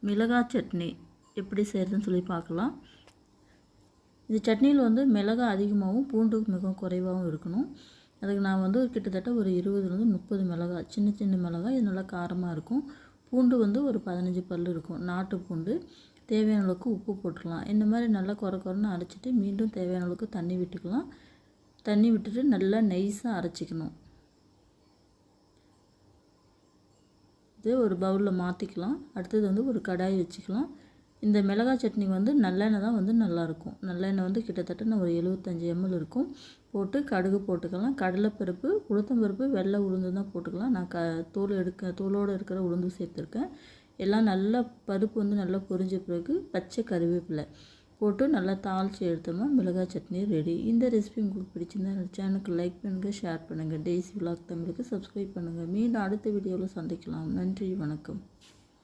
மிளகாய் சட்னி எப்படி செய்கிறதுன்னு சொல்லி பார்க்கலாம். இந்த சட்னியில் வந்து மிளகாய் அதிகமாகவும் பூண்டு மிகவும் குறைவாகவும் இருக்கணும். அதுக்கு நான் வந்து கிட்டத்தட்ட ஒரு 20லேருந்து 30 மிளகாய், சின்ன சின்ன மிளகாய், இது நல்லா காரமாக இருக்கும். பூண்டு வந்து ஒரு 15 பல் இருக்கும், நாட்டு பூண்டு. தேவையான அளவுக்கு உப்பு போட்டுக்கலாம். இந்த மாதிரி நல்லா குறைன்னு அரைச்சிட்டு மீண்டும் தேவையான அளவுக்கு தண்ணி விட்டுக்கலாம். தண்ணி விட்டுட்டு நல்லா நைஸாக அரைச்சிக்கணும். இது ஒரு பவுலில் மாற்றிக்கலாம். அடுத்தது வந்து ஒரு கடாய் வச்சுக்கலாம். இந்த மிளகாய் சட்னி வந்து நல்லெண்ணெய் தான் வந்து நல்லாயிருக்கும். நல்லெண்ணெய் வந்து கிட்டத்தட்ட நான் ஒரு 75 ml இருக்கும். போட்டு கடுகு போட்டுக்கலாம். கடலைப்பருப்பு, உளுத்தம்பருப்பு, வெள்ளை உளுந்து தான் போட்டுக்கலாம். நான் தோலோடு இருக்கிற உளுந்து சேர்த்துருக்கேன். எல்லாம் நல்லா பருப்பு வந்து நல்லா பொரிஞ்ச பிறகு பச்சை கருவேப்பிலை போட்டு நல்லா தாளித்து எடுத்தோம்னா மிளகாய் சட்னி ரெடி. இந்த ரெசிபி உங்களுக்கு பிடிச்சிருந்தா என்னோட சேனலுக்கு லைக் பண்ணுங்கள், ஷேர் பண்ணுங்கள். டெய்ஸி விலாக் தமிழுக்கு சப்ஸ்கிரைப் பண்ணுங்கள். மீண்டும் அடுத்த வீடியோவில் சந்திக்கலாம். நன்றி, வணக்கம்.